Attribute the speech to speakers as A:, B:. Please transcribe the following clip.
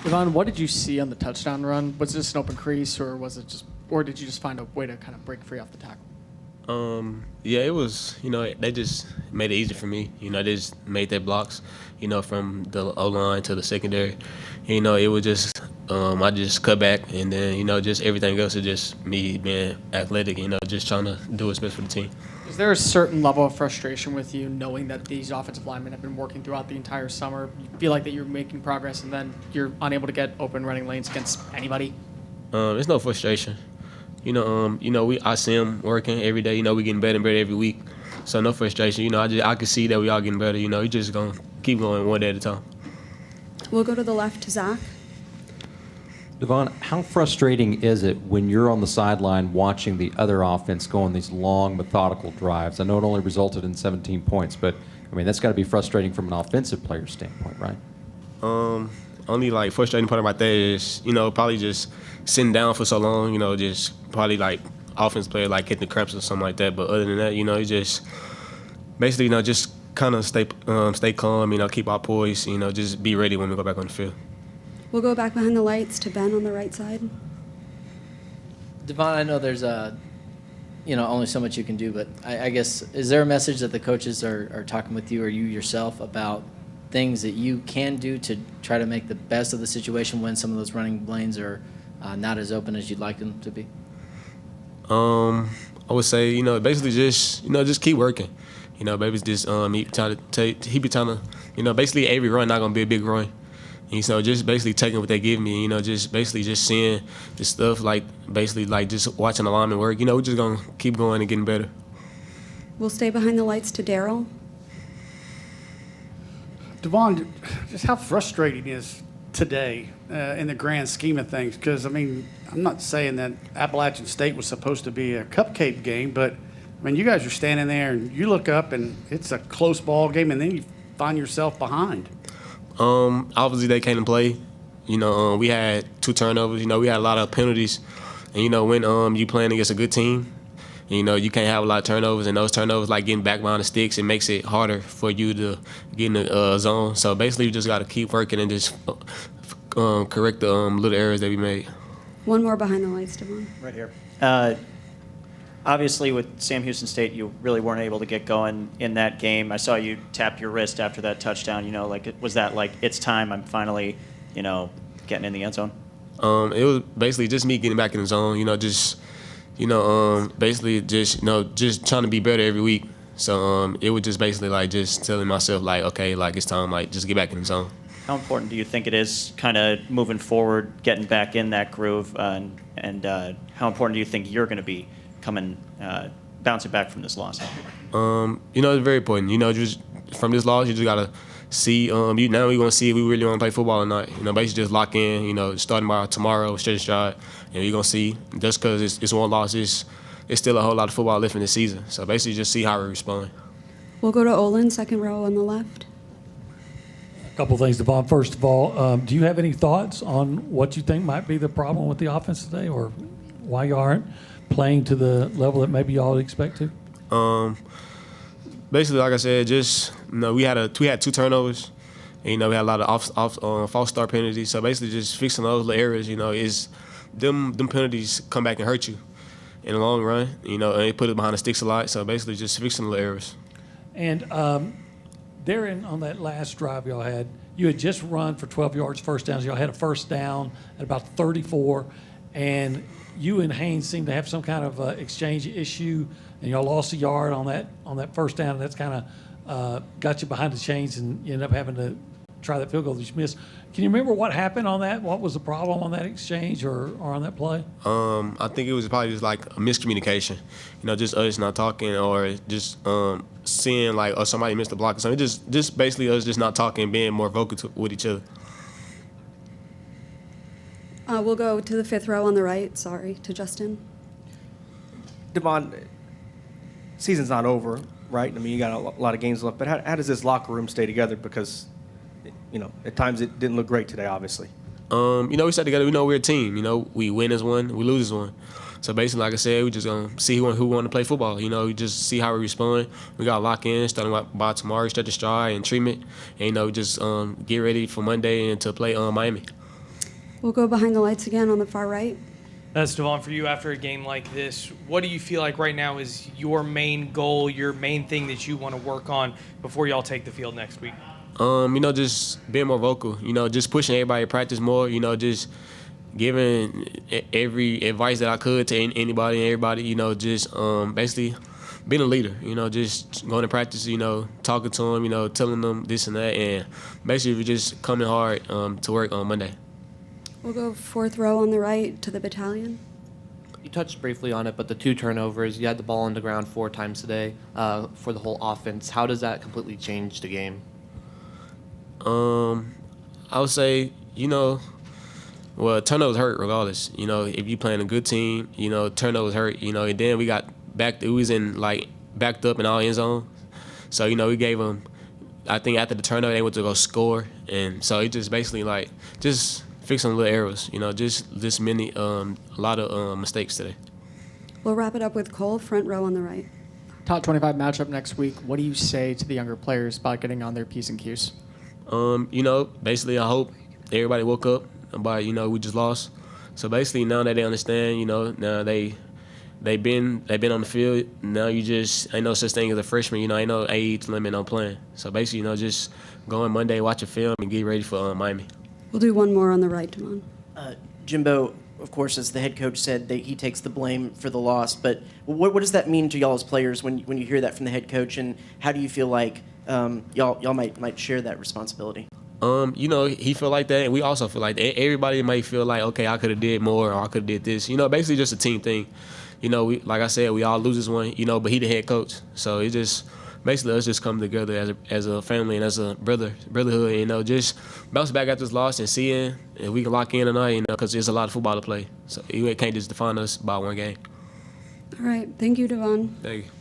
A: Devon, what did you see on the touchdown run? Was this an open crease, or did you just find a way to kind of break free off the tackle?
B: Yeah, it was, they just made it easy for me. They just made their blocks, from the O-line to the secondary. It was just, I just cut back, and then, just everything else is just me being athletic, just trying to do what's best for the team.
A: Is there a certain level of frustration with you knowing that these offensive linemen have been working throughout the entire summer? You feel like that you're making progress, and then you're unable to get open running lanes against anybody?
B: It's no frustration. I see them working every day. We getting better and better every week. So no frustration. I can see that we all getting better. You just gonna keep going one day at a time.
C: We'll go to the left to Zach.
D: Devon, how frustrating is it when you're on the sideline watching the other offense go on these long, methodical drives? I know it only resulted in 17 points, but that's got to be frustrating from an offensive player standpoint, right?
B: Only frustrating part about that is probably just sitting down for so long. Just probably offense player hitting the cramps or something like that. But other than that, you just basically just kind of stay calm. Keep our poise. Just be ready when we go back on the field.
C: We'll go back behind the lights to Ben on the right side.
E: Devon, I know there's only so much you can do, but I guess, is there a message that the coaches are talking with you or you yourself about things that you can do to try to make the best of the situation when some of those running lanes are not as open as you'd like them to be?
B: I would say, basically just keep working. Maybe just he be trying to, basically every run not gonna be a big run. And so just basically taking what they give me, just basically just seeing the stuff just watching the linemen work. We're just gonna keep going and getting better.
C: We'll stay behind the lights to Daryl.
F: Devon, just how frustrating is today in the grand scheme of things? Because, I'm not saying that Appalachian State was supposed to be a cupcake game, but, you guys are standing there and you look up and it's a close ball game and then you find yourself behind.
B: Obviously, they came to play. We had 2 turnovers. We had a lot of penalties. And, when you playing against a good team, you can't have a lot of turnovers. And those turnovers, getting back behind the sticks, it makes it harder for you to get in the zone. So, basically, you just got to keep working and just correct the little errors that we made.
C: One more behind the lights, Devon.
G: Right here. Obviously, with Sam Houston State, you really weren't able to get going in that game. I saw you tap your wrist after that touchdown. Was that it's time, I'm finally, getting in the end zone?
B: It was basically just me getting back in the zone. Basically just trying to be better every week. So it was just basically just telling myself okay, it's time, just get back in the zone.
G: How important do you think it is, kind of moving forward, getting back in that groove, and how important do you think you're going to be bouncing back from this loss?
B: It's very important. Just from this loss, you just gotta see. Now we're gonna see if we really want to play football or not. Basically just lock in. Starting by tomorrow, stretch stride, and we're gonna see. Just because it's one loss, it's still a whole lot of football left in the season. So basically, just see how we respond.
C: We'll go to Olin, second row on the left.
H: A couple things, Devon. First of all, do you have any thoughts on what you think might be the problem with the offense today, or why you aren't playing to the level that maybe y'all would expect to?
B: Basically, like I said, just we had 2 turnovers, and we had a lot of false start penalties. So basically, just fixing those little errors. Is them penalties come back and hurt you in the long run. And they put it behind the sticks a lot. So basically, just fixing the little errors.
H: And on that last drive y'all had, you had just run for 12 yards first downs. Y'all had a first down at about 34, and you and Haynes seemed to have some kind of exchange issue, and y'all lost a yard on that first down, and that's kind of got you behind the chains, and you ended up having to try that field goal that you missed. Can you remember what happened on that? What was the problem on that exchange or on that play?
B: I think it was probably just a miscommunication. Just us not talking, or just seeing or somebody missed the block or something. Just basically us just not talking, being more vocal with each other.
C: We'll go to the fifth row on the right. Sorry, to Justin.
I: Devon, season's not over, right? You got a lot of games left, but how does this locker room stay together? Because, at times it didn't look great today, obviously.
B: We sat together. We know we're a team. We win as one, we lose as one. So basically, like I said, we just gonna see who want to play football. We just see how we respond. We got to lock in, starting by tomorrow, stretch the stride and treatment. And we just get ready for Monday and to play Miami.
C: We'll go behind the lights again on the far right.
J: That's Devon. For you, after a game like this, what do you feel like right now is your main goal, your main thing that you want to work on before y'all take the field next week?
B: Just being more vocal. Just pushing everybody to practice more. Just giving every advice that I could to anybody and everybody. Just basically being a leader. Just going to practice. Talking to them. Telling them this and that, and basically we're just coming hard to work on Monday.
C: We'll go fourth row on the right to the battalion.
K: You touched briefly on it, but the 2 turnovers, you had the ball on the ground 4 times today for the whole offense. How does that completely change the game?
B: I would say, turnovers hurt regardless. If you playing a good team, turnovers hurt. And then we got backed. It was backed up in our end zone. So we gave them. I think after the turnover, they went to go score, and so it just basically just fix some little errors. Just many a lot of mistakes today.
C: We'll wrap it up with Cole, front row on the right.
A: Top 25 matchup next week. What do you say to the younger players about getting on their P's and Q's?
B: Basically, I hope everybody woke up about, we just lost. So basically, now that they understand, now they've been on the field. Now you just ain't no such thing as a freshman. Ain't no age limit on playing. So basically, just go on Monday, watch a film, and get ready for Miami.
C: We'll do one more on the right, Devon.
L: Jimbo, of course, as the head coach said, that he takes the blame for the loss. But what does that mean to y'all as players when you hear that from the head coach? And how do you feel like y'all might share that responsibility?
B: He feel like that, and we also feel like that. Everybody might feel like, okay, I could have did more, or I could have did this. Basically just a team thing. We, like I said, we all lose this one. But he the head coach, so it just basically us just come together as a family and as a brotherhood. Just bounce back after this loss and seeing if we can lock in tonight. Because there's a lot of football to play, so you can't just define us by one game.
C: All right. Thank you, Devon.
B: Thank you.